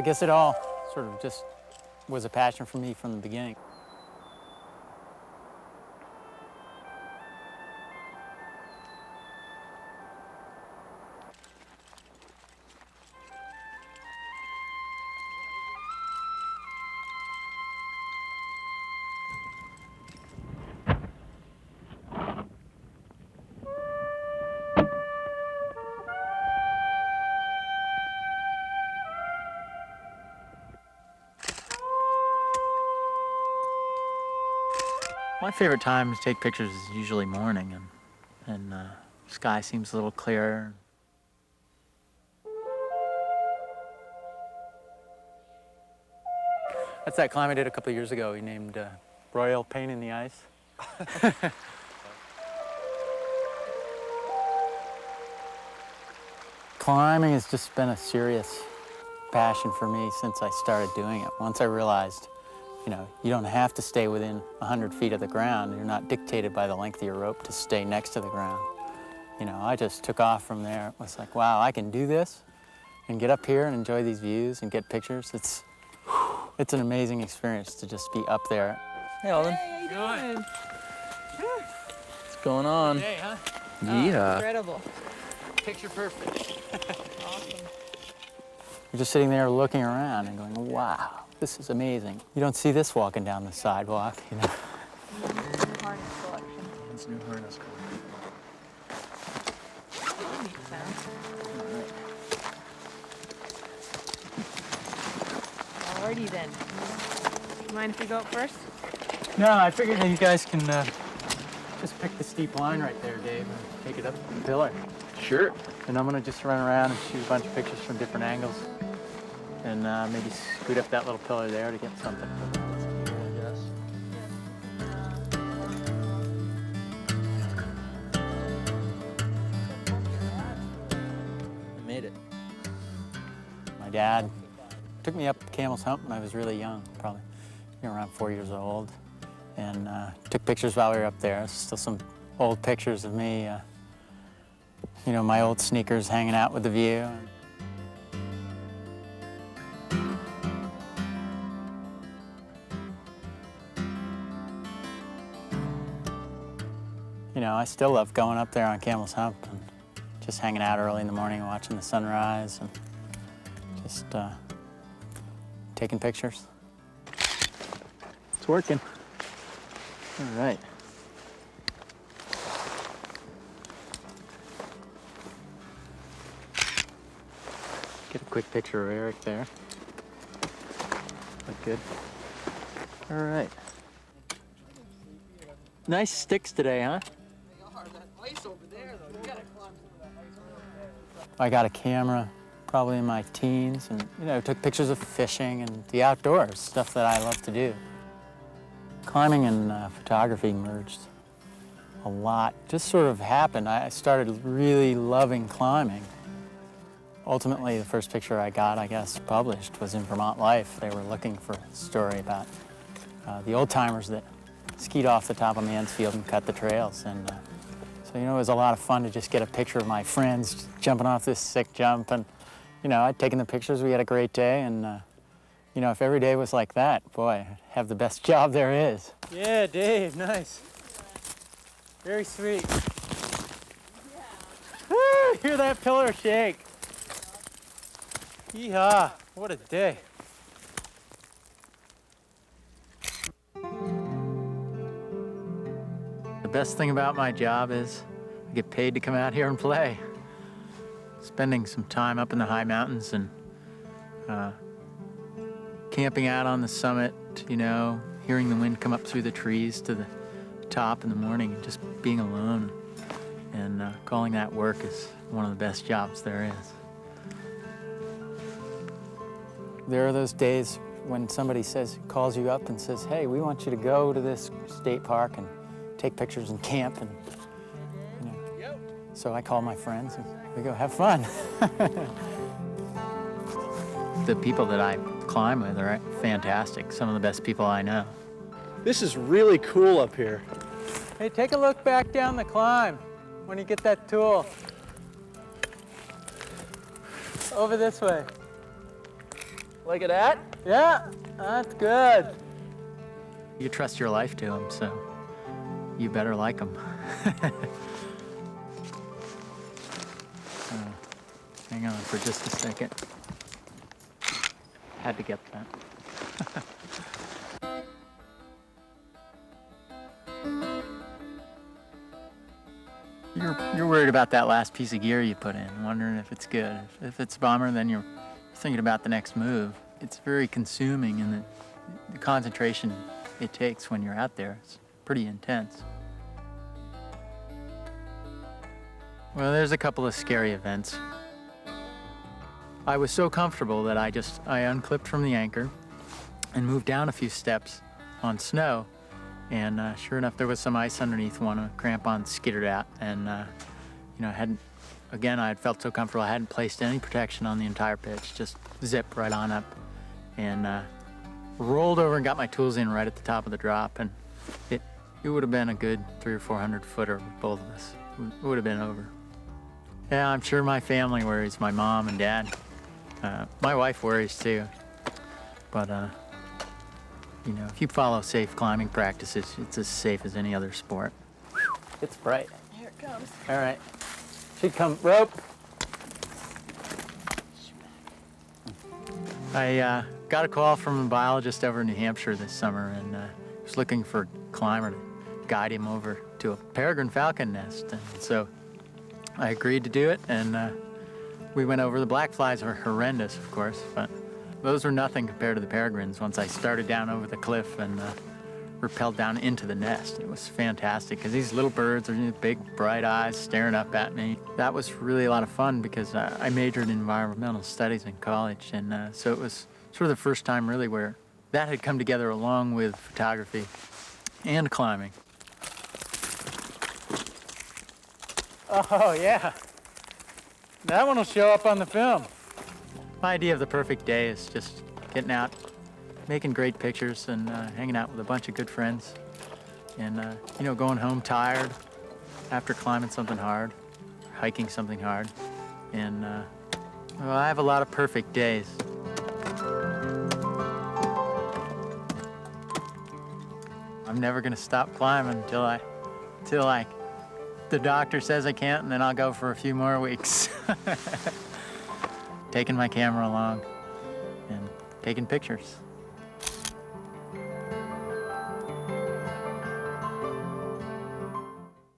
guess it all sort of just was a passion for me from the beginning. My favorite time to take pictures is usually morning, and sky seems a little clearer. That's that climb I did a couple of years ago. We named Royal Pain in the Ice. Climbing has just been a serious passion for me since I started doing it. Once I realized, you know, you don't have to stay within 100 feet of the ground. You're not dictated by the length of your rope to stay next to the ground. You know, I just took off from there. It was like, wow, I can do this and get up here and enjoy these views and get pictures. It's an amazing experience to just be up there. Hey, Alden. Hey, how you doing? What's going on? Hey, huh? Yeah. Incredible. Picture perfect. Awesome. You're just sitting there looking around and going, wow, this is amazing. You don't see this walking down the sidewalk, you know. New harness collection. It's new harness collection. Neat sound. Alrighty then. You mind if we go up first? No, I figured that you guys can just pick the steep line right there, Dave, and take it up the pillar. Sure. And I'm gonna just run around and shoot a bunch of pictures from different angles and maybe scoot up that little pillar there to get something. I made it. My dad took me up Camel's Hump when I was really young, probably around 4 years old, and took pictures while we were up there. There's still some old pictures of me, you know, my old sneakers hanging out with the view. You know, I still love going up there on Camel's Hump and just hanging out early in the morning, watching the sunrise, and just taking pictures. It's working. All right. Get a quick picture of Eric there. Look good. All right. Nice sticks today, huh? I got a camera probably in my teens and, you know, took pictures of fishing and the outdoors, stuff that I love to do. Climbing and photography merged a lot. Just sort of happened. I started really loving climbing. Ultimately, the first picture I got, I guess, published was in Vermont Life. They were looking for a story about the old timers that skied off the top of Mansfield and cut the trails. And so, you know, it was a lot of fun to just get a picture of my friends jumping off this sick jump. And, you know, I'd taken the pictures, we had a great day. And, you know, if every day was like that, boy, I'd have the best job there is. Yeah, Dave, nice. Very sweet. Yeah. Woo, hear that pillar shake. Yeehaw, what a day. The best thing about my job is I get paid to come out here and play. Spending some time up in the high mountains and camping out on the summit, you know, hearing the wind come up through the trees to the top in the morning, and just being alone and calling that work is one of the best jobs there is. There are those days when somebody calls you up and says, hey, we want you to go to this state park and take pictures and camp, and, you know. So I call my friends and we go have fun. The people that I climb with are fantastic, some of the best people I know. This is really cool up here. Hey, take a look back down the climb when you get that tool. Over this way. Like it at? Yeah, that's good. You trust your life to him, so you better like him. Hang on for just a second. Had to get that. You're worried about that last piece of gear you put in, wondering if it's good. If it's a bomber, then you're thinking about the next move. It's very consuming, and the concentration it takes when you're out there is pretty intense. Well, there's a couple of scary events. I was so comfortable that I unclipped from the anchor and moved down a few steps on snow, and sure enough, there was some ice underneath. One of the crampons skittered out, and I had felt so comfortable. I hadn't placed any protection on the entire pitch, just zipped right on up, and rolled over and got my tools in right at the top of the drop, and it would have been a good 300 or 400 footer with both of us. It would have been over. Yeah, I'm sure my family worries, my mom and dad. My wife worries too, but if you follow safe climbing practices, it's as safe as any other sport. It's bright. Here it comes. All right. Should come rope. I got a call from a biologist over in New Hampshire this summer, and was looking for a climber to guide him over to a peregrine falcon nest. And so I agreed to do it, and we went over. The black flies were horrendous, of course, but those were nothing compared to the peregrines once I started down over the cliff and rappelled down into the nest. It was fantastic because these little birds are big, bright eyes staring up at me. That was really a lot of fun because I majored in environmental studies in college, and so it was sort of the first time really where that had come together along with photography and climbing. Oh, yeah. That one will show up on the film. My idea of the perfect day is just getting out, making great pictures, and hanging out with a bunch of good friends. And, going home tired after climbing something hard, hiking something hard. And, I have a lot of perfect days. I'm never gonna stop climbing until the doctor says I can't, and then I'll go for a few more weeks. Taking my camera along and taking pictures.